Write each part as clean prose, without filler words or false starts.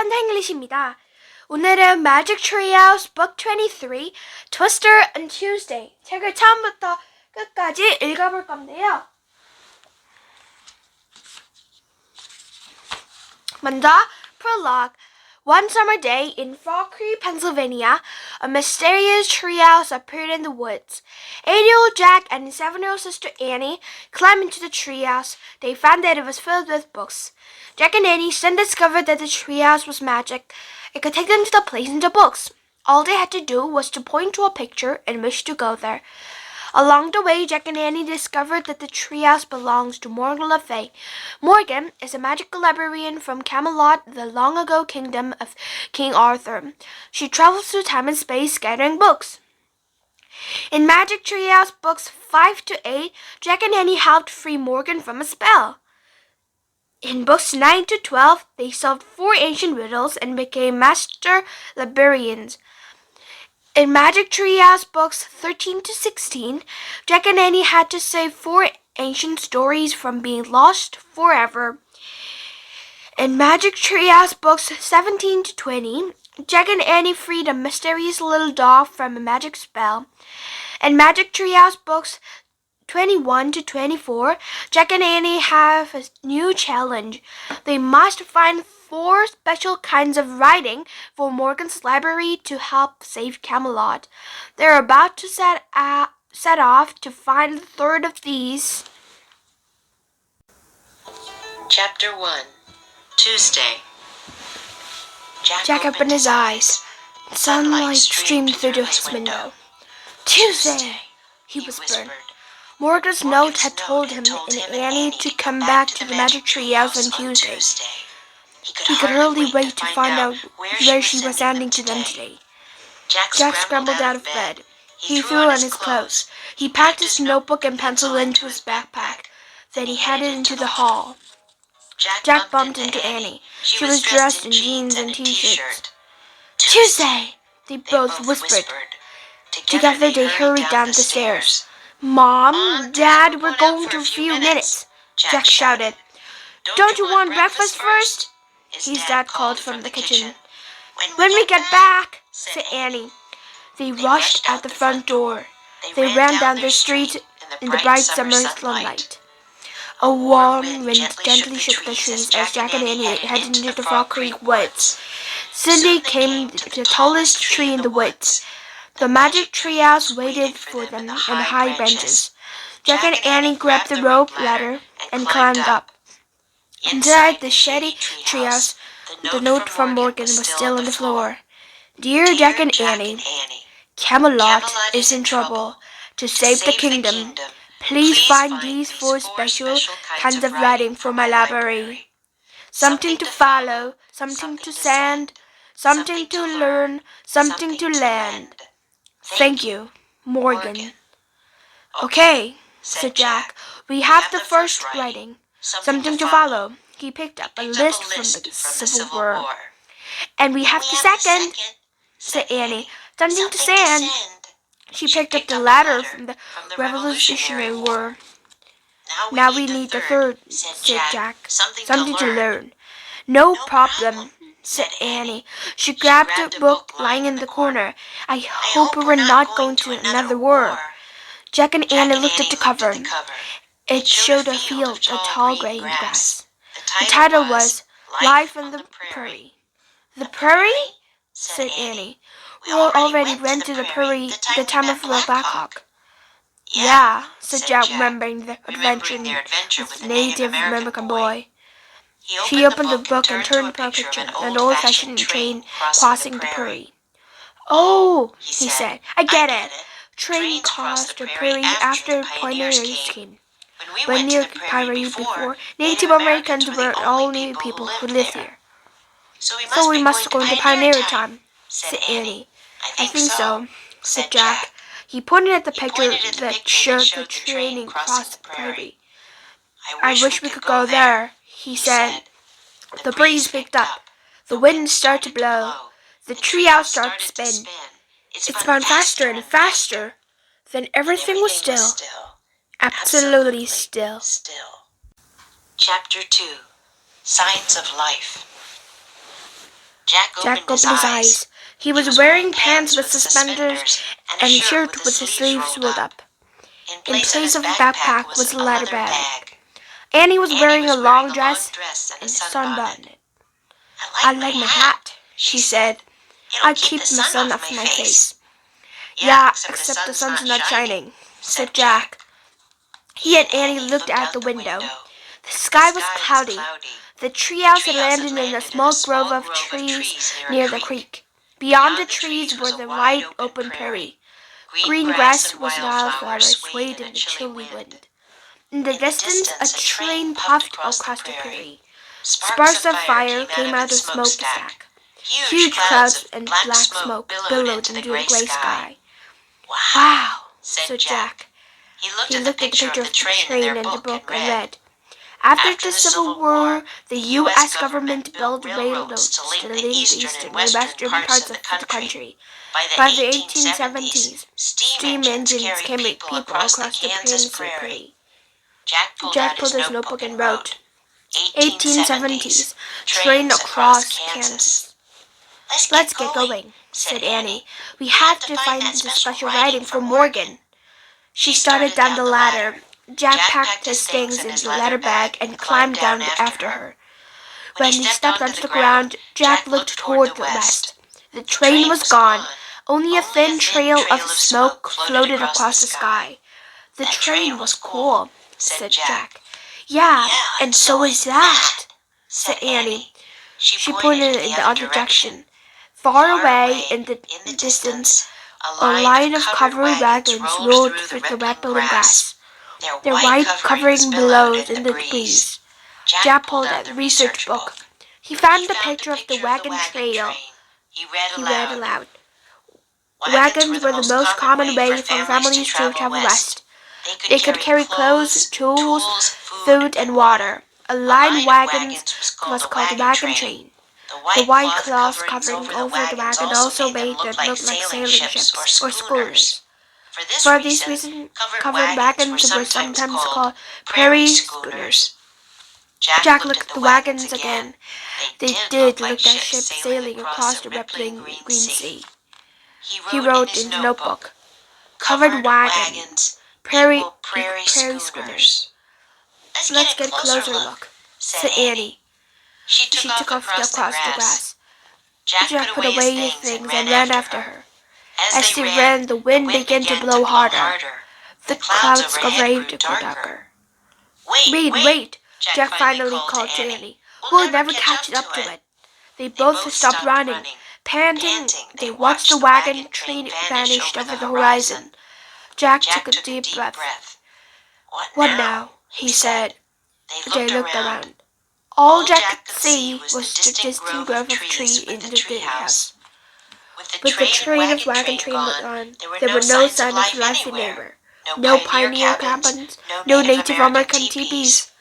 산타 잉글리시입니다. 오늘은 Magic Treehouse Book 23, Twister and Tuesday 책을 처음부터 끝까지 읽어볼 건데요. 먼저 Prologue. One summer day in Fall Creek, Pennsylvania, a mysterious treehouse appeared in the woods. 8-year-old Jack and his 7-year-old sister Annie climbed into the treehouse. They found that it was filled with books. Jack and Annie soon discovered that the treehouse was magic. It could take them to the place in the books. All they had to do was to point to a picture and wish to go there. Along the way, Jack and Annie discovered that the treehouse belongs to Morgan Le Fay. Morgan is a magical librarian from Camelot, the long-ago kingdom of King Arthur. She travels through time and space gathering books. In Magic Treehouse Books 5 to 8, Jack and Annie helped free Morgan from a spell. In Books 9 to 12, they solved 4 ancient riddles and became master librarians. In Magic Treehouse Books 13 to 16, Jack and Annie had to save 4 ancient stories from being lost forever. In Magic Treehouse Books 17 to 20, Jack and Annie freed a mysterious little dog from a magic spell. In Magic Treehouse Books 21 to 24, Jack and Annie have a new challenge. They must find 4 special kinds of writing for Morgan's library to help save Camelot. They're about to set off to find the third of these. Chapter 1. Tuesday. Jack opened his eyes. Sunlight streamed through his window. Tuesday, he whispered. Morgan's note had told him and Annie to come back to the Magic Treehouse on Tuesday. He could hardly wait to find out where she was sending to them today. Jack scrambled out of bed. He threw on his clothes. He packed his notebook and pencil into his backpack. Then he headed into the hall. Jack bumped into Annie. She was dressed in jeans and t-shirts. Tuesday, they both whispered. Together they hurried down the stairs. Mom, Dad, we're going to a few minutes, Jack shouted. Don't you want breakfast first? His dad called from the kitchen. When we get back, said Annie. They rushed out the front door. They ran down the street in the bright summer sunlight. A warm wind gently shook the trees as Jack and Annie headed into the Fall Creek woods. Cindy came to the tallest tree in the woods. The Magic Treehouse waited for them on high benches. Jack and Annie grabbed the rope ladder and climbed up. Inside the shady treehouse, the note from Morgan was still on the floor. Dear Jack and Annie, Camelot is in trouble. To save the kingdom, please find these 4 special kinds of writing for my library. Something to follow, something to send, something to learn, something to land. Thank you, Morgan. Okay, said Jack. We have the first writing. Something to follow. He picked up a list from the Civil War. And we have the second, said Annie. Something to send. She picked up the letter from the Revolutionary War. Now we need the third, said Jack. Something to learn. No problem, said Annie. She grabbed a book lying in the corner. I hope we're not going to another war. Jack and Annie looked at the cover. It showed a field of tall green grass. The title was Life on the Prairie. The prairie? Said Annie. We already went to the prairie at the time of the Black Hawk. Yeah, said Jack, remembering the adventure with the Native American boy. She opened the book and turned to a picture of an old-fashioned train crossing the prairie. Oh, he said, I get it. Train crossed the prairie after pioneers came. When near the prairie before, Native Americans were the only people who lived here. So we must go into pioneer time, said Annie. I think so, said Jack. He pointed at the picture that showed the train across the prairie. I wish we could go there, he said. The breeze picked up. The wind started to blow. The treehouse started to spin. It spun faster and faster. Then everything was still. Absolutely still. Chapter 2. Signs of Life. Jack opened his eyes. He was wearing pants with suspenders and a shirt with the sleeves rolled up. In place of a backpack was a leather bag. Annie was wearing a long dress and a sunbonnet. "I like my hat," she said. "I keep the sun off my face." "Yeah, except the sun's not shining," said Jack. He and Annie looked out the window. The sky was cloudy. The treehouse had landed in a small grove of trees near the creek. Beyond the trees were the wide open prairie. Green grass and wildflowers swayed in the chilly wind. In the distance, a train puffed across the prairie. Sparks of fire came out of the smokestack. Huge clouds and black smoke billowed into the gray sky. "Wow," said Jack. He looked at the picture of the train in the book and read, "After the Civil War, the U.S. government built railroads to link the eastern and western parts of the country. By the 1870s, steam engines carried people across the peninsula prairie." Jack pulled his notebook and wrote, "1870s, train across Kansas." "Let's get going," said Annie. "We have to find the special writing for Morgan." She started down the ladder. Jack packed his things in the leather bag and climbed down after her. When he stepped onto the ground, Jack looked toward the west. The train was gone. Only a thin trail of smoke floated across the sky. "The train was cool," said Jack. "Yeah, and so is that," said Annie. She pointed in the other direction. Far away in the distance, a line of covered wagons rolled through the rippling grass, their white covering billowed in the breeze. Jack pulled out the research book. He found the picture of the wagon trail. He read aloud. "Wagons were the most common way for families to travel west. They could carry clothes, tools, food, and water. A line wagon was called a wagon train. The white cloth covering over the wagon also made them look like sailing ships or schooners. For this reason, covered wagons were sometimes called prairie schooners." Jack looked at the wagons again. They did look like ships sailing across the rippling green sea. He wrote in the notebook, "Covered wagons, prairie schooners." "Let's get a closer look," said Annie. She took off across the grass. Jack put away his things and ran after her. As he ran, the wind began to blow harder. The clouds overhead grew darker. Wait, Jack finally called to Annie. "We'll never catch up to it." They both stopped running. Panting, they watched the wagon train vanish over the horizon. Jack took a deep breath. "What now?" he said. They looked around. All Jack could see was the distant grove of trees in the treehouse. With the train of wagon train gone, there were no signs of life anywhere. No pioneer cabins, no Native American teepees.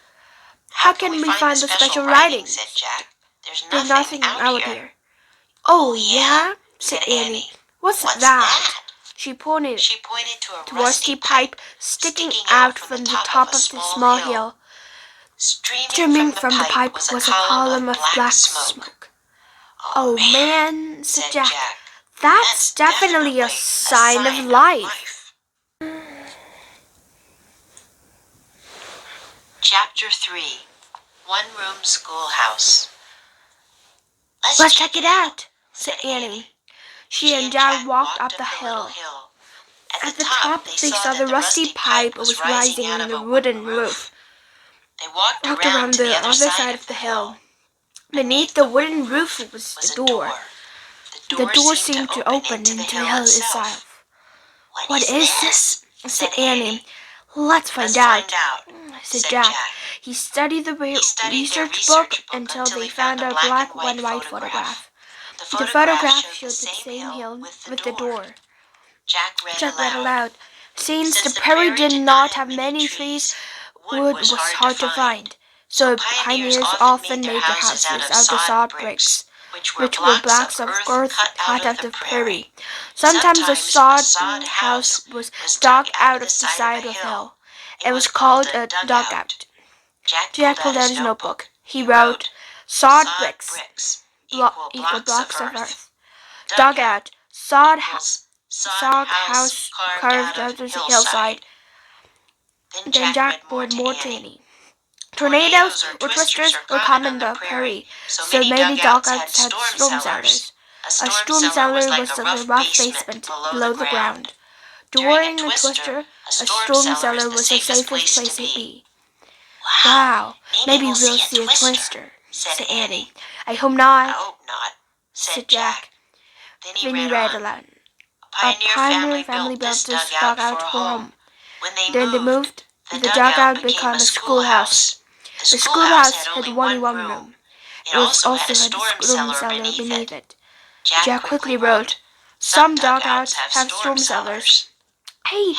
"How can we find the special writing?" said Jack. "There's nothing out here." "Oh, yeah?" said Annie. "What's that?" She pointed to a rusty pipe sticking out from the top of the small hill. Streaming from the pipe was a column of black smoke. "Oh, man," said Jack. "That's definitely a sign of life." Chapter 3. One-room schoolhouse. "Let's check it out," said Annie. She and Jack walked up the hill. At the top, they saw the rusty pipe was rising on a wooden roof. They walked Around the other side of the hill. Beneath the wooden roof was the door. The door seemed to open into the hill itself. "What is this?" said Annie. "Let's find out," said Jack. He studied the research book until they found a black and white photograph. The photograph showed the same hill with the door. Jack Jack read aloud. "Since the prairie did not have many trees, wood was hard to find, so pioneers often made their houses out of sawed bricks, which were blocks of earth cut out of the prairie. Sometimes a sawed house was dug out of the side of the hill. It was called a dugout." Jack pulled out his notebook. He wrote, "Sawed bricks." equal blocks of earth. Dugout, sod house carved out of the hillside. Then Jack bored more to Annie. Tornadoes or twisters were common in the prairie, so many dugouts had storm cellars. A storm cellar was a rough basement below the ground. During a twister, a storm cellar was the safest place to be. Wow, maybe we'll see a twister, said Annie. I hope not, said Jack. Then he read aloud. A pioneer family built this dugout for home. Then they moved. The dugout became a schoolhouse. The schoolhouse had only one room. It also had a storm cellar beneath it. Jack quickly wrote, "Some dugouts have storm cellars." Hey,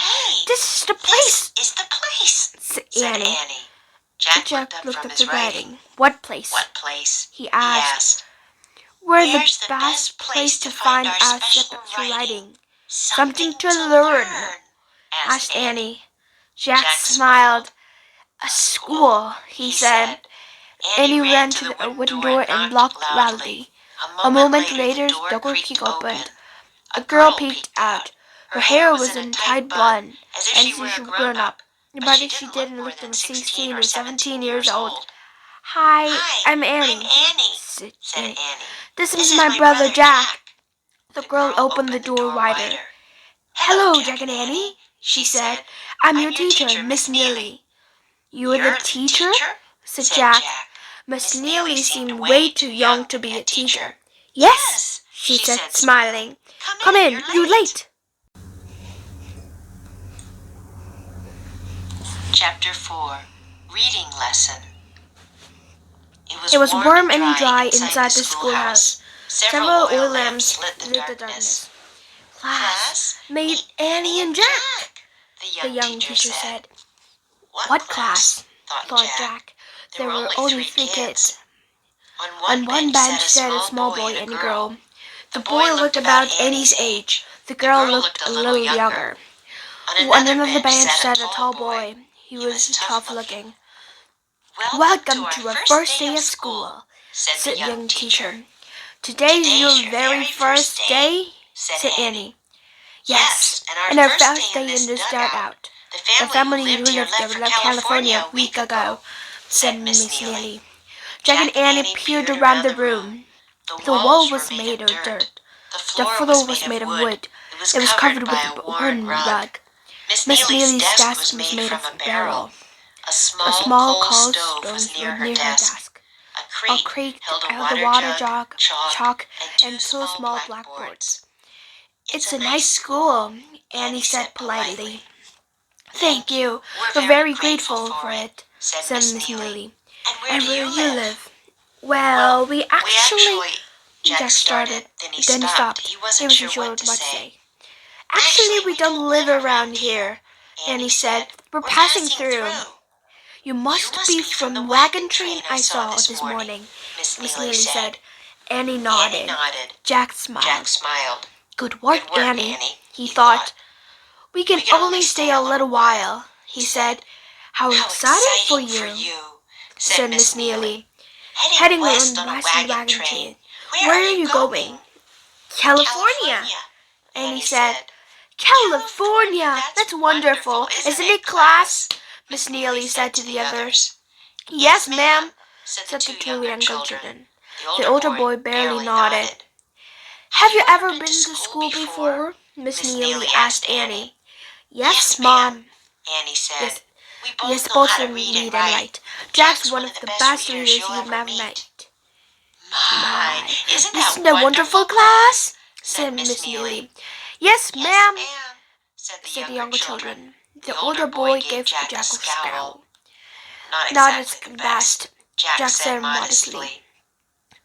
this is the place! This is the place, said Annie. Jack looked up the writing. What place? What place? He asked. Where's the best place to find out about writing? Something to learn, asked Annie. Jack smiled. A school, he said. Annie ran to the wooden door and knocked loudly. A moment later, the door creaked opened. A girl peeked out. Her hair was in tight bun, as if she were grown up, but she didn't look than 16 or 17 years old. Hi, I'm Annie, said Annie. This is my brother Jack. The girl opened the door wider. Hello, Jack and Annie, she said. I'm your teacher, Miss Neely. You're the teacher? Said Jack. Miss Neely seemed way too young to be a teacher. Yes, she said, smiling. Come in, you're late. Chapter 4, Reading Lesson. It was warm and dry inside the schoolhouse. Several oil lamps lit the darkness. Class, meet Annie and Jack, the young teacher said. What class? Thought Jack. There were only 3 kids. On one bench sat a small boy and a girl. The boy looked about Annie's age. The girl looked a little younger. On another bench sat a tall boy. He was tough-looking. Welcome to our first day of school, said the young teacher. Today's your very first day, said Annie. Yes, and our first day in this dugout. The family who lived there left California a week ago, said Miss Neely. Jack and Annie peered around the room. The wall was made of dirt. The floor was made of wood. It was covered with a wooden rug. Miss Neely's desk was made of a barrel. A small cold stove was near her desk. A crate held a water jug, chalk, and 2 small blackboards. It's a nice school, Annie said politely. Thank you. We're very grateful for it, said Miss Neely. And where do you live? Well, we actually... Jack started, then stopped. He wasn't sure what to say. Actually, we don't live around here, Annie said. We're passing through. You must be from the wagon train I saw this morning, Miss Neely said. Annie nodded. Jack smiled. Good work, Annie, he thought. We can only stay a little while, he said. How exciting for you, said Miss Neely. Heading on the wagon train. Where are you going? California, Annie said. California! That's wonderful, isn't it, class? Miss Neely said to the others. Yes, ma'am, said the 2 younger children. The older boy barely nodded. Have you ever been to school before? Miss Neely asked Annie. Yes, Mom, Annie said. Yes, both of them read and write. Jack's one of the best readers you've ever met. My, isn't that wonderful, class? Said Miss Neely. Yes, ma'am, said the younger children. The older boy gave Jack a scowl. Not as best, Jack said modestly.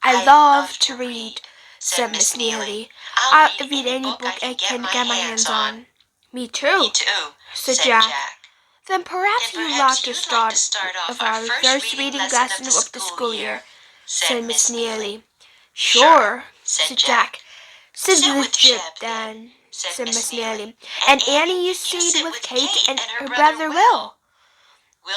I love to read, said Miss Neely. I'll read any book I can get my hands on. Me too, said Jack. Then perhaps you'd like to start of our first reading lesson of the school year, said Miss Neely. Sure, said Jack. Sit with Jip, then, said Miss Neely. And Annie, you sit with Kate and her brother Will.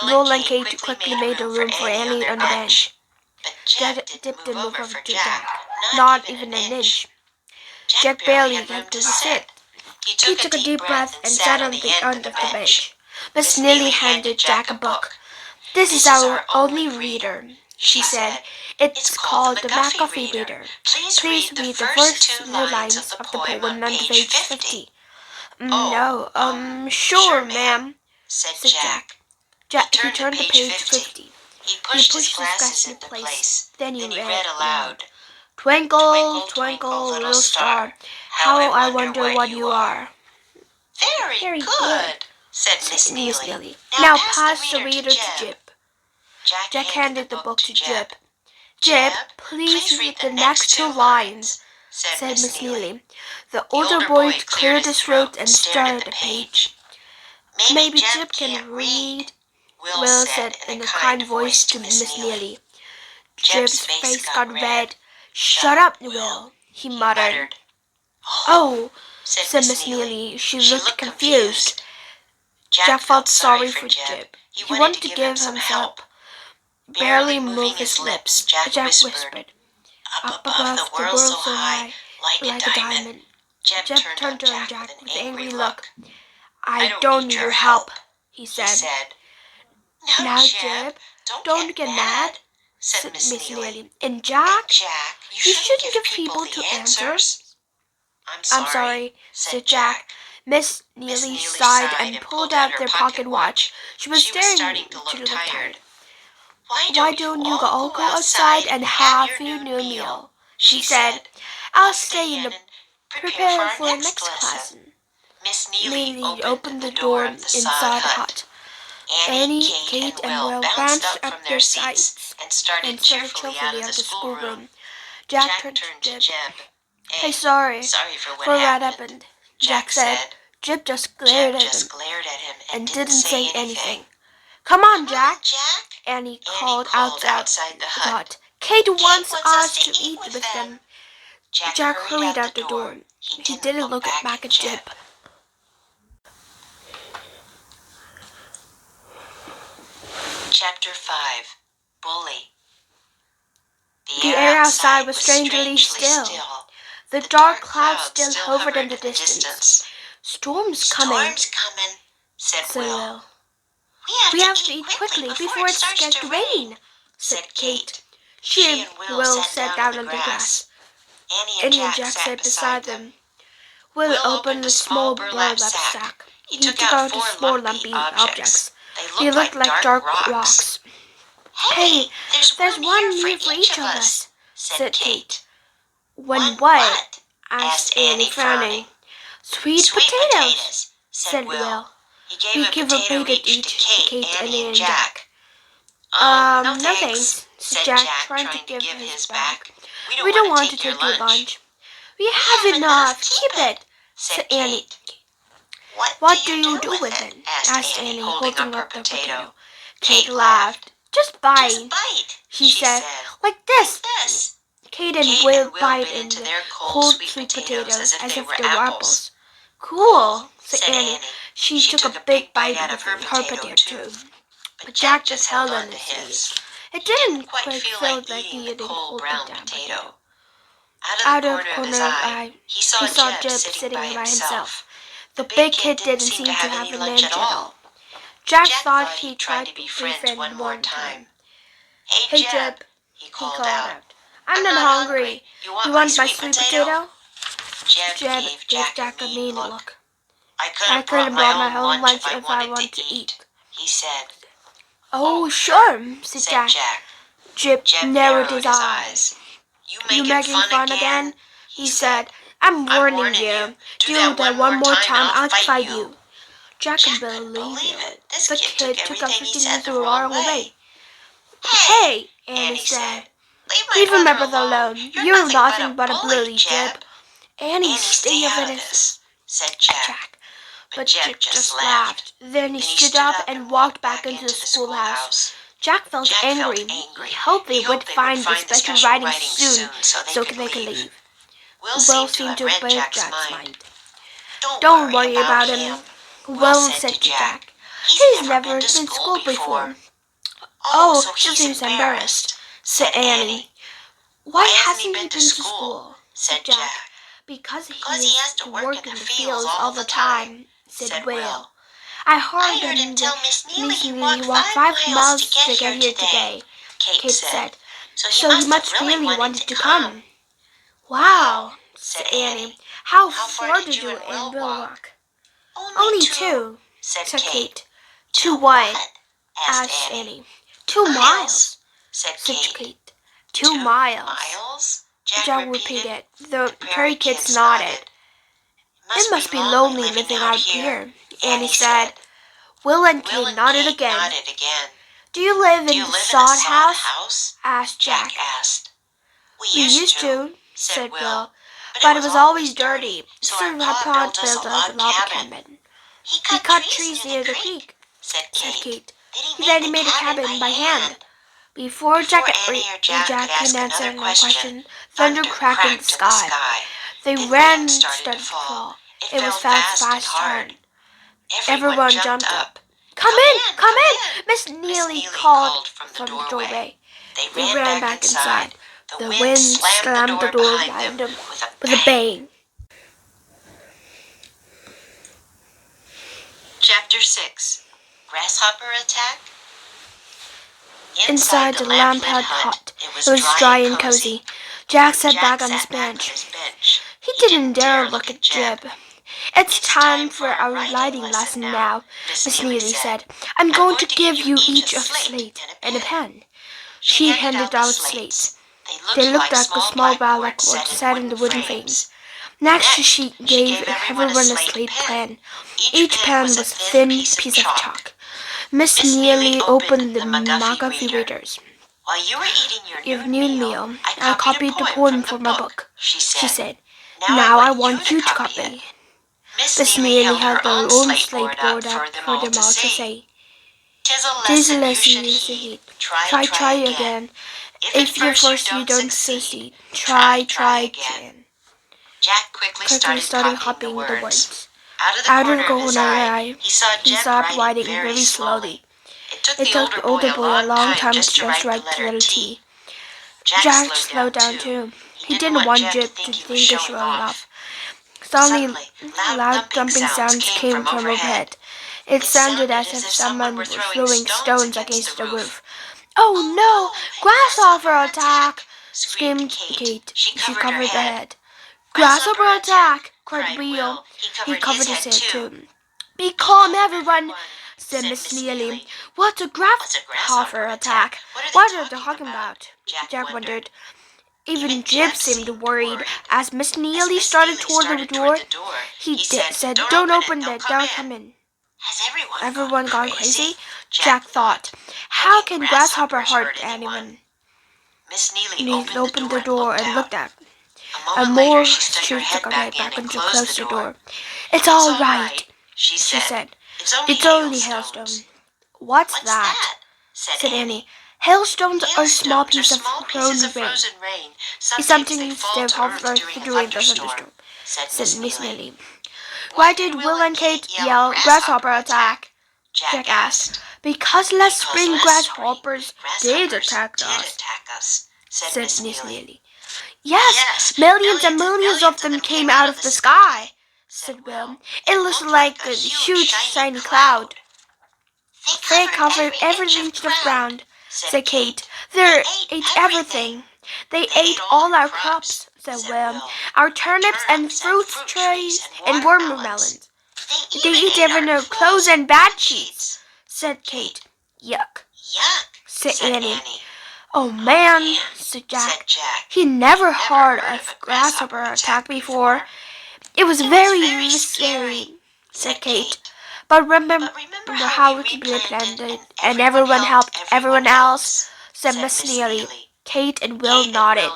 Will and Kate quickly made a room for Annie on the bench. But Jack Dip didn't move over for to Jack, not even an inch. Jack barely had room to sit. He He took a deep breath and sat on the end of the bench. Miss Neely handed Jack a book. "This is our only reader," she said. "It's called the McAfee Reader. Please read the first two lines of the poem on page 50. "No, sure, ma'am," said said Jack. He turned to page 50. He pushed his glasses into place. Then he he read aloud. "Twinkle, twinkle, little star, how I wonder what you are." Very good, said Miss Miss Neely. Neely. "Now pass the reader to Jip." Jack handed the book to Jip. "Jip, please read the next two lines," said Miss Neely. The older boy cleared his throat and stared at the page. "Maybe Jip can read," Will said in a kind voice to Miss Neely. Jip's face got red. "Shut up, Will," he muttered. "Oh," said Miss Neely. She looked confused. Jack felt sorry for Jip. He wanted to give him help. Barely moving his lips, Jack whispered, "Up above the world so high, like a diamond." Jip turned on Jack with an angry look. "I don't need your help," he said. "Now, Jip, don't get mad," said Miss Neely. "And Jack, you shouldn't give people two answers." "I'm sorry," said Jack. Miss Neely sighed and pulled out their pocket watch. She was starting to look tired. "Why don't you all go outside and have your new meal?" she said. "I'll stay in and prepare for our next lesson." Miss Neely opened the door inside the hut. Annie, Kate, and Will bounced up their sides and started cheerfully out of the schoolroom. Jack turned to Jip. "Hey, sorry for for what happened," Jack said. Jip just glared at him and didn't say anything. "Come on, Jack," Annie called outside the hut. "Kate wants us to eat with them." Jack hurried out the door. He didn't look back at Jip. Chapter 5. Bully. The air outside was strangely still. The dark clouds still hovered in the distance. "Storm's coming," said Will. "We have to eat quickly before it starts to rain," said Kate. She and Will sat down on the grass. Annie and Jack sat beside them. Will opened a small burlap sack. He took out the small lumpy objects. They looked like dark rocks. "Hey, there's one here for each of us," said Kate. "One what?" asked Annie, frowning. "Sweet potatoes," said Will. He gave a plate of each to Kate, Annie, and Jack. No thanks," said Jack, trying to give his back. "We don't want to take your lunch." "We have enough. Keep it," said Annie. "What do you do with it?" asked Annie, holding up the potato. Kate laughed. "Just bite," she said. "Like this." Kate and Will bite into their cold sweet potatoes as if they were apples. "Cool," said Annie. She took a big bite out of her potato too. But Jack just held on his. It didn't quite feel like eating cold brown potato. Out of the corner of his eye, he saw Jip sitting by himself. The big kid didn't seem to have any lunch at all. Jack thought he'd try to be friends one more time. "Hey, Jip," he called out. "I'm not hungry. You want my sweet potato?" Jip gave Jack a mean look. I could have brought my own lunch if I wanted to eat, he said. "Oh, sure," said Jack. Jip narrowed his eyes. "You making fun again?" he said. "I'm warning you. Do that one more time, I'll fight you." Jack couldn't believe it. The kid took everything the wrong way. "Hey," Annie said. "Leave my brother alone. You're nothing but a bully, Jip." "Annie, stay out of this," said Jack. But Jip just laughed. Then he stood up and walked back into the schoolhouse. Jack felt angry. He hoped they would find the special writing soon so they could leave. Will seemed to break Jack's mind. "Don't worry about him," Will said to Jack. "He's never been in school before." "Oh, she seems embarrassed," said Annie. Why hasn't he been to school? said Jack. Because he has to work in the fields all the time, said Will. I heard him tell Miss Neely walked 5 miles to get here today, Kate said. So he must really wanted to come. Wow, said Annie. How far did you and Will walk? Only 2, said Kate. 2 what? Asked Annie. 2 miles, said Kate. 2 miles? Jack repeated. The prairie kids nodded. It must be lonely living out here, Annie said. Will and Kate nodded again. Do you live in the sod house? Asked Jack. We used to, said Will, but it was always dirty, so Grandpa built a log cabin. He cut trees near the creek, said Kate. Then he made a cabin by hand. Before Jack could answer my question, thunder cracked in the sky. They ran and started to fall. It was fast turn. Everyone jumped up. Come in! Miss Neely called from the doorway. They ran back inside. The wind slammed the door behind them with a bang. Chapter 6. Grasshopper Attack. Inside the lamp had hot. It was dry and cozy. Jack sat back on his bench. He didn't dare look at Jib. It's time for our writing lesson now, Miss Neely said. I'm going to give you each a slate and a pen. She handed out slates. They looked like a small blackboard set in the wooden frames. Next, she gave everyone a slate pen. Each pen was a thin piece of chalk. Miss Neely opened the McAfee readers. While you were eating your evening meal, I copied the poem from my book, she said. Now I want you to copy. Miss Neely held her own slate board up for them all to say. "'Tis a lesson you should heed. Try again. If at first you don't succeed, try again." Jack quickly started copying the words. Out of the corner of his eye, he saw it writing very slowly. It took the older boy a long time to just write the little T. Jack slowed down too. He didn't want Jib to think of showing off. Suddenly, loud thumping sounds came from overhead. It sounded as if someone was throwing stones against the roof. "Oh no! Grasshopper attack!" screamed Kate. She covered her head. "Grasshopper attack!" cried Will. He covered his head too. "Be calm, everyone," said Miss Neely. "What's a grasshopper attack? What are they talking about?" Jack wondered. Even Jib seemed worried. As Miss Neely started toward the door, he said, "Don't open it, they'll come in." Has Everyone gone crazy? Jack thought. How can Grasshopper hurt anyone? Miss Neely opened the door and looked out. And more she took her head back and closed the door. "It's all right," she said. "It's only hailstone." "What's that?" said Annie. "Hailstones are a small piece of frozen rain. It's something they've offered during the thunderstorm," said Miss Neely. "Why did Will and Kate yell grasshopper attack?" Jack asked. "Because last spring grasshoppers did attack us," said Miss Neely. Yes, millions and millions of them came out of the sky," said Will. "It looks like a huge shiny cloud." "They covered everything to the ground," said Kate. "They ate everything. They ate all our crops," said Will. "Our turnips and fruit trees and watermelons. They eat even our clothes and bed sheets," said Kate. "Yuck," said Annie. "Oh man," said Jack. "He never heard of grasshopper attack before." "It was very scary," said Kate. "But remember how we planned it, and everyone helped everyone else," said Miss Neely. Kate and Will nodded.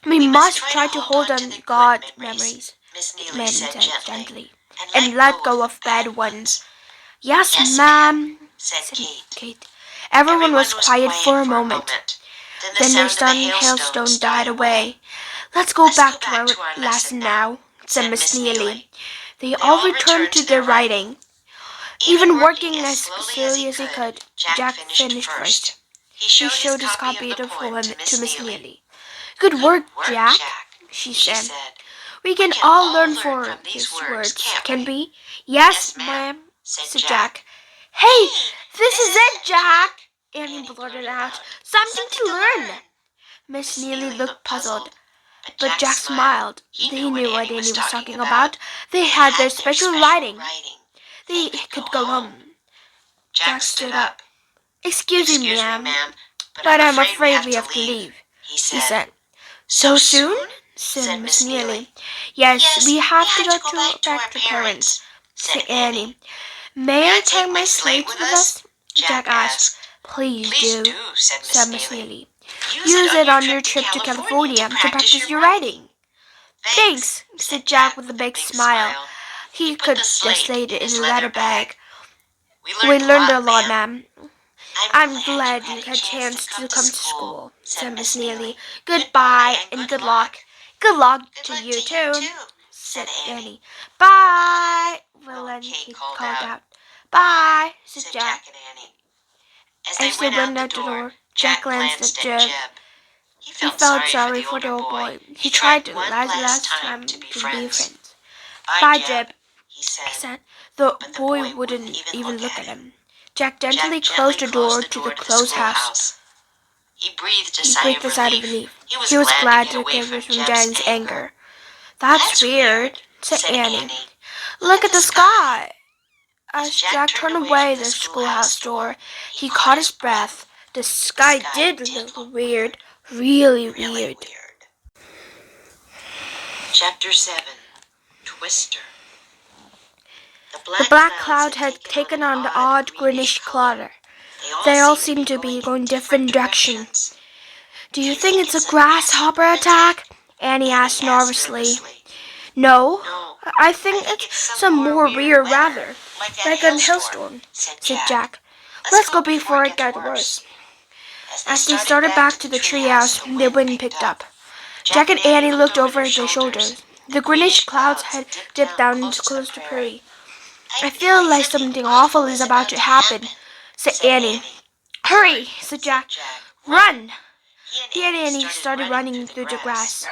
"We must try to hold on to God's memories," Miss Neely said gently, "and let go of bad ones." "Yes, ma'am," said Kate. Everyone was quiet for a moment. Then the sudden hailstone died away. "Let's go back to our lesson now," said Miss Neely. They all returned to their writing. Even working as slowly as he could, Jack finished first. He showed his copy of the poem to Miss Neely. "Good work, Jack," she said. "We can all learn from these words, can we?" "Yes, ma'am," said Jack. "Hey, this is it, Jack!" Annie blurted out. "Something to learn." Miss Neely looked puzzled, but Jack smiled. He knew what Annie was talking about. They had their special writing. They could go home. Jack stood up. "Excuse me, ma'am, but I'm afraid we have to leave," he said. "So soon?" said Miss Neely. "Yes, we have to go back to parents," said Annie. "May I take my slate with us?" Jack asked. "Please do," said Miss Neely. "Use it on your trip to California to practice your writing." "Thanks," said Jack with a big smile. He could the slate in his letter bag. "We learned a lot, ma'am." "I'm glad you had a chance to come to school," said Miss Neely. "Goodbye and good luck." "Good luck to you, too," said Annie. "Bye," Will and Kate called out. "Bye," said Jack. As they went out the door, Jack glanced at Jib. He felt sorry for the old boy. He tried the last time to be friends. "Bye, Jib," he said. The boy wouldn't even look at him. Jack gently closed the door to the closed house. He breathed a sigh of relief. He was glad to get away from Jan's anger. "That's weird," said Annie. "Look at the sky." As Jack turned away the schoolhouse door, he caught his breath. The sky did look weird, really weird. Chapter 7. Twister. The black cloud had taken on the odd greenish color. They all seemed to be going different directions. "Do you think it's a grasshopper attack?" Annie asked nervously. "No, I think it's some more weird weather, like a hailstorm," said Jack. "Let's go before it gets worse." As they started back to the treehouse, the wind picked up. Jack and Annie looked over their shoulders. The greenish clouds had dipped down close to Prairie. "I feel like something awful is about to happen," said Annie. "Hurry," said Jack. "Run!" He and Annie started running through the grass.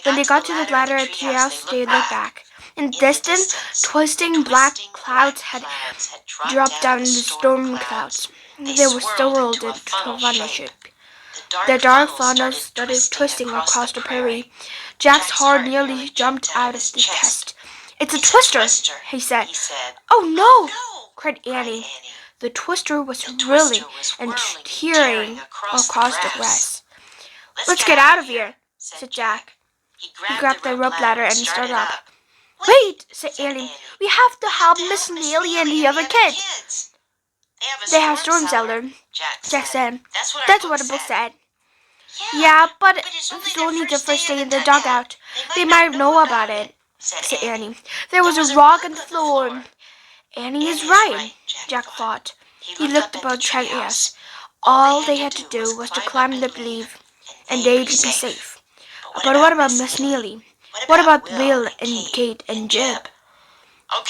When they got to the ladder at the treehouse, they looked back. In the distance, twisting black clouds had dropped down into storm clouds. They were swirled into a funnel shape. The dark funnels started twisting across the prairie. Jack's heart nearly jumped out of his chest. "It's a twister," he said. "Oh no!" cried Annie. The twister was whirling and tearing across the grass. "Let's get out of here," said Jack. He grabbed the rope ladder and started up. "Wait," said Annie. "We have to help Miss Neely and the other kids." "They have storm cellar," Jack said. "That's what the book said." "Yeah, but it's only the first day in the dugout. They might know about it," said Annie. "There was a rock on the floor." Annie is right, Jack thought. He looked about the treehouse. All they had to do was to climb the leaf, and they'd be safe. But what about Miss Neely? What about Will and Kate and Jib?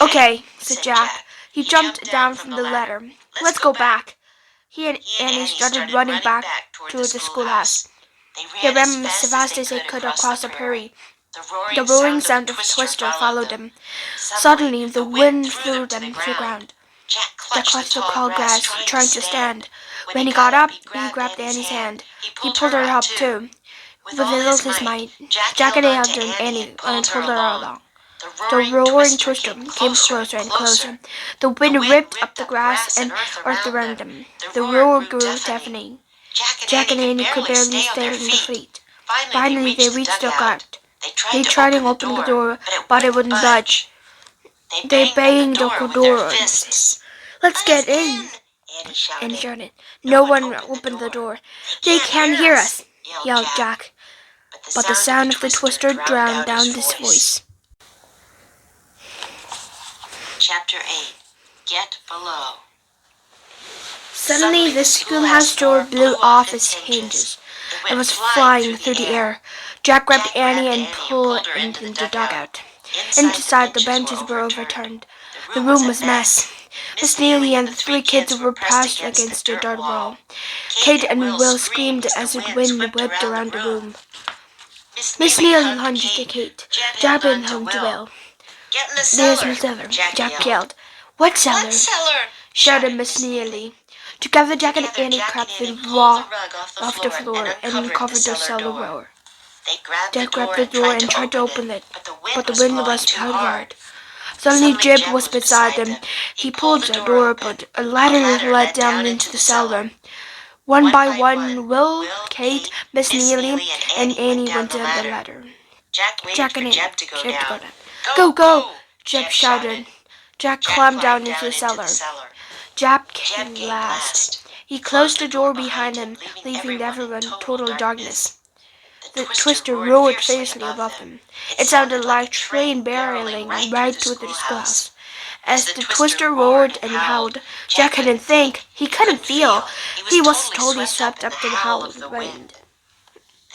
"Okay," said Jack. He jumped down from the ladder. "Let's go back." He and Annie started running back toward the schoolhouse. They ran as fast as they could across the prairie. The roaring sound of Twister followed them. Suddenly, the wind threw them to the ground. Jack clutched the tall grass, trying to stand. When he got up, he grabbed Annie's hand. He pulled her up, too. With all his might, Jack and Annie pulled her along. The roaring twister came closer and closer. The wind ripped up the grass and earth around them. The roar grew deafening. Jack and Annie could barely stay on their feet. Finally, they reached the gut. They tried to open the door, but it wouldn't budge. They banged the door. "Let's get in," Annie shouted. No one opened the door. "They can't hear us," yelled Jack. But the sound of the twister drowned down his voice. Chapter 8. Get Below. Suddenly, the schoolhouse door blew off its hinges. It was flying through the air. Jack grabbed Annie and pulled her into the dugout. Inside, the benches were overturned. The room was a mess. Miss Neely and the three kids were pressed against the dirt wall. Kate and Will screamed as the wind whipped around the room. Miss Neely lunged at Kate, jabbing home to Will. "There's my cellar," Jack yelled. "What cellar?" shouted Miss Neely. Together, Jack and Annie grabbed the rug off the floor and uncovered the cellar door. Jack grabbed the door and tried to open it, but the wind was too hard. Suddenly, Jib was beside them. He pulled the door, but a ladder led down into the cellar. One by one, Will, Kate, Miss Neely, and Annie went down the ladder. Jack and Annie, Jib to go down. "Go, go!" Jib shouted. Jack climbed down into the cellar. Jack came last. He closed the door behind him, leaving everyone in total darkness. The twister roared fiercely above them. It sounded like a train barreling right through the glass. As the twister roared and howled, Jack couldn't think. He couldn't feel. He was totally swept up in the howl of the wind.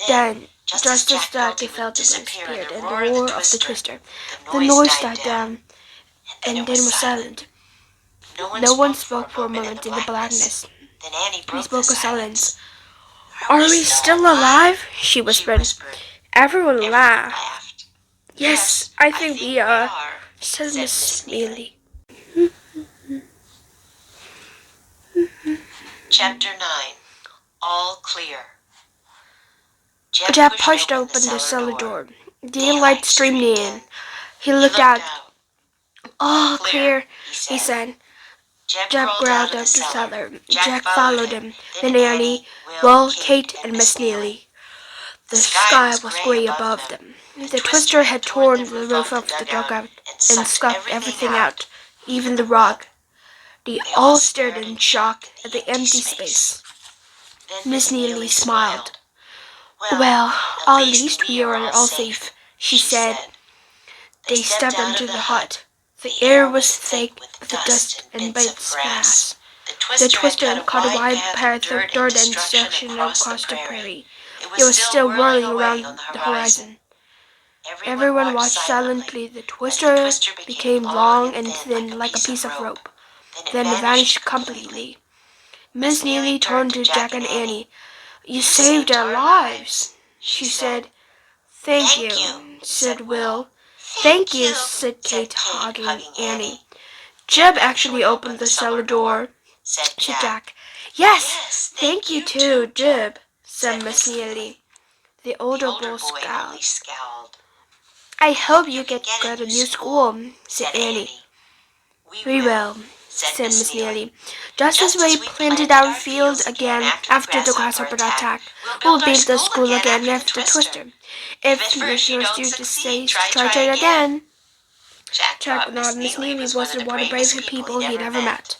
Then, just as Jack felt to disappear in the roar of the twister, the noise died down, and then was silent. No one spoke for a moment in the blackness. He spoke of silence. "Are we still alive?" she whispered. Everyone laughed. "Yes, I think we are," said Miss Neely. Chapter 9. All clear. Jack pushed open the cellar door. Daylight streamed in. He looked out. "All clear," he said. Jeb growled out the cellar. Jack followed him. Then Annie, Will, Kate, and Miss Neely. The sky was gray above them. The twister had torn the roof of the dugout and scuffed everything out, even the rug. They all stared in shock at the empty space. Miss Neely smiled. "Well, at least we are all safe," she said. They stepped into the hut. The air was thick with the dust and bits grass. The twister caught a wide path of dirt and destruction across the prairie. It was still whirling around the horizon. Everyone watched silently. The twister became long and thin like a piece of rope, then it vanished completely. Miss Neely turned to Jack and Annie. "You saved our lives," she said. "Thank you," said Will. "Thank you," said Kate, hugging Annie. "Jeb actually opened the cellar door," said Jack. "Yes, thank you too, Jeb," said Miss Neely. The older boy scowled. "I hope you get good at new school," said Annie. "We will," said Miss Neely. "Just as we planted our field again after the Grasshopper attack, we'll build the school again after the twister. If Miss Neely says try it again." Jack nodded. Miss Neely was one of the bravest people he'd ever met.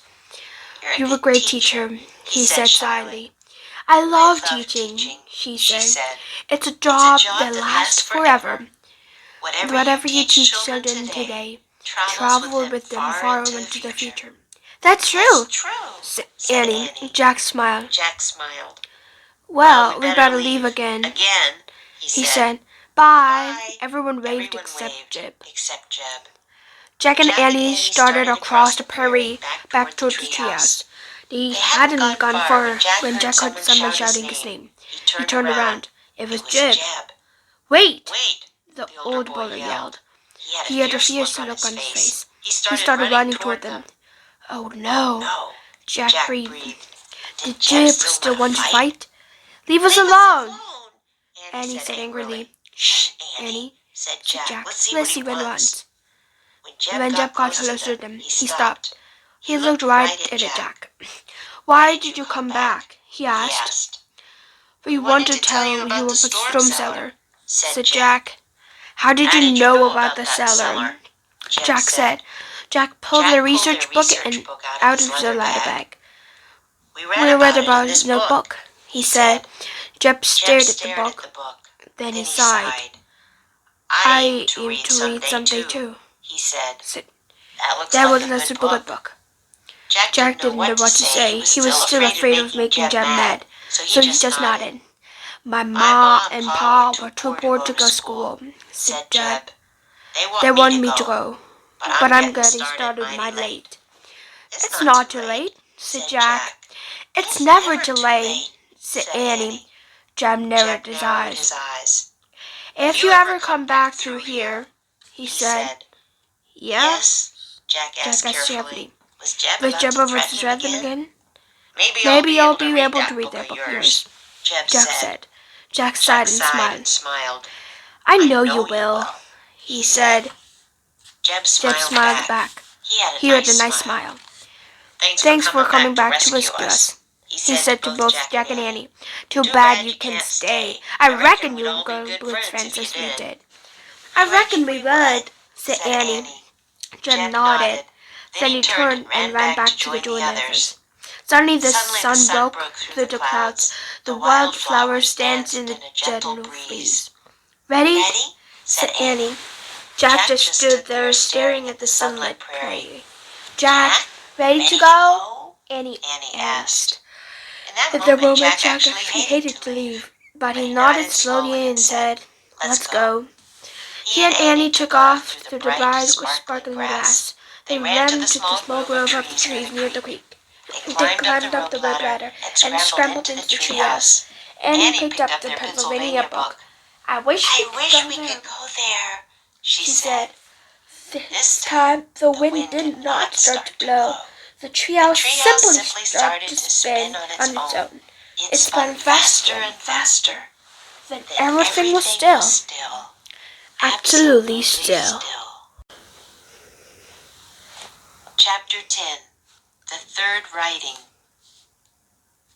"You're a great teacher," he said shyly. "I love teaching," she said. "It's a job that lasts forever. Whatever you teach children today, travel with them far into the future." "That's true," said Annie. Jack smiled. "Well, we better leave again," he said. "Bye." Everyone waved except Jib. Jack and Annie started across the prairie back toward the treehouse. They hadn't gone far when Jack heard someone shouting his name. He turned around. It was Jib. "Wait!" the old boy yelled. He had a fierce look on his face. He started running toward them. "Oh no," Jack breathed. "Did Jib still want to fight?" "Leave us alone," Annie said angrily. "Shh, Annie," said Jack. "Let's see what wants." When Jeb got closer to them, he stopped. He looked right at Jack. "Why did you come back?" he asked. "We want to tell you about the storm cellar," said Jack. "How did you know about the cellar?" Jack said. Jack pulled the research book out of the leather bag. "We read about his notebook," he said. Jeb stared at the book. Then he sighed. "I aim to read someday too," he said. "That was a super good book." Jack didn't know what to say. He was still afraid of making Jeb mad, so he just nodded. "My ma and pa were too poor to go to school," said Jeb. "They want me to go, but I'm getting started mighty late." It's not too late, said Jack. It's never too late, said Annie. Jack narrowed his eyes. If you ever come back through here, he said. Yes? Jack asked carefully. Was Jeb over to read them again? Maybe you'll be able to read that book of yours, Jack said. Jack sighed and smiled. I know you will, he said. Jeb smiled back. He had a nice smile. Thanks for coming back to rescue us, he said to both Jack and Annie. Too bad you can't stay. I reckon you'll go with friends as we did. I reckon we would, said Annie. Jeb nodded. Then he turned and ran back to join the others. Suddenly the sun broke through the clouds. The wildflowers danced in the gentle breeze. Ready? Said Annie. Jack just stood there staring at the sunlit prairie. Jack, ready to go? Annie asked. At the moment Jack hated to leave, but he nodded slowly and said, Let's go. He and Annie took off through the bright sparkling grass. They ran to the small grove of trees near the creek. They climbed up the rope ladder and scrambled into the treehouse. Annie picked up the Pennsylvania book. I wish we could go there, she said. This time the wind did not start to blow. The treehouse simply started to spin on its own. It spun faster and faster. Then everything was still. Absolutely still. Chapter 10. The Third Writing.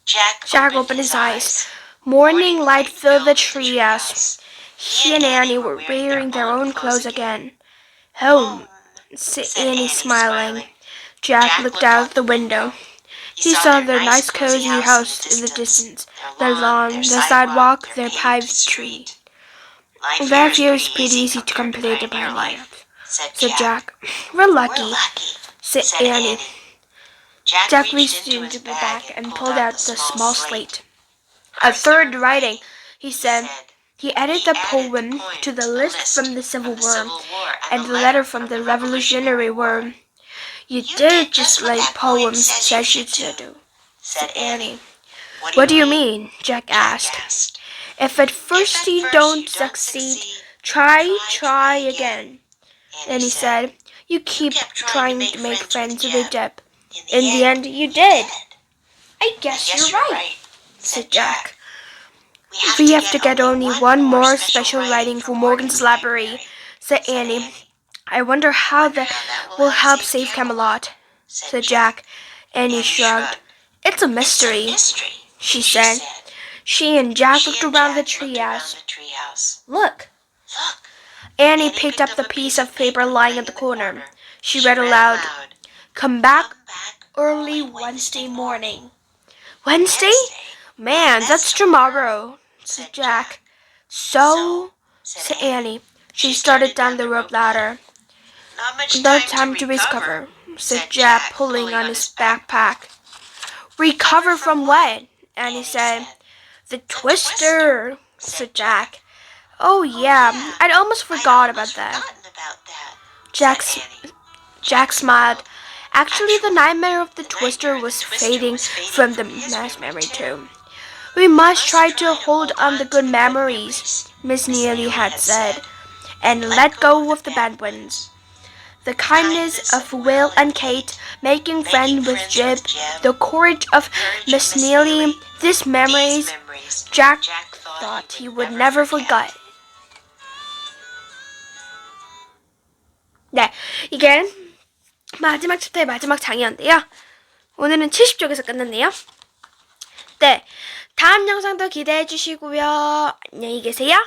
Jack opened his eyes. Morning light filled the treehouse. He and Annie were wearing their own clothes again. Home, said Annie, smiling. Jack looked out the window. He saw their nice cozy house in the distance, their lawn, the sidewalk, their paved tree. Life here is pretty easy to compare to my life, said Jack. We're lucky, said Annie. Jack reached into the bag and pulled out the small slate. A third writing, he said. He added the poem to the list from the Civil War and the letter from the Revolutionary War. You did just like poems said you should do, said Annie. What do you mean? Jack asked. If at first you don't succeed, try again. Annie said, you keep trying to make friends with Jeb. In the end, you did. I guess you're right, said Jack. We have to get only one more special writing for Morgan's library, said Annie. I wonder how that will help save Camelot, said Jack. Annie shrugged. It's a mystery, she said. She and Jack looked around the treehouse. Look. Annie picked up the piece of paper lying at the corner. She read aloud, Come back early Wednesday morning. Wednesday? Man, that's tomorrow, said Jack. So, said Annie. She started down the rope ladder. No time to recover, said Jack, pulling on his backpack. Recover from what? Annie said. The twister, said Jack. Oh yeah, I'd almost forgot about that. Jack smiled. Actually, the nightmare of the twister was fading from the mass memory too. We must try to hold on the good memories, Miss Neely had said, and let go of the bad ones. The kindness of Will and Kate, making friends with Jib, the courage of Miss Neely, these memories Jack thought he would never forget. 네, 이게 마지막 챕터의 마지막 장이었는데요. 오늘은 70쪽에서 끝났네요. 네, 다음 영상도 기대해 주시고요. 안녕히 계세요.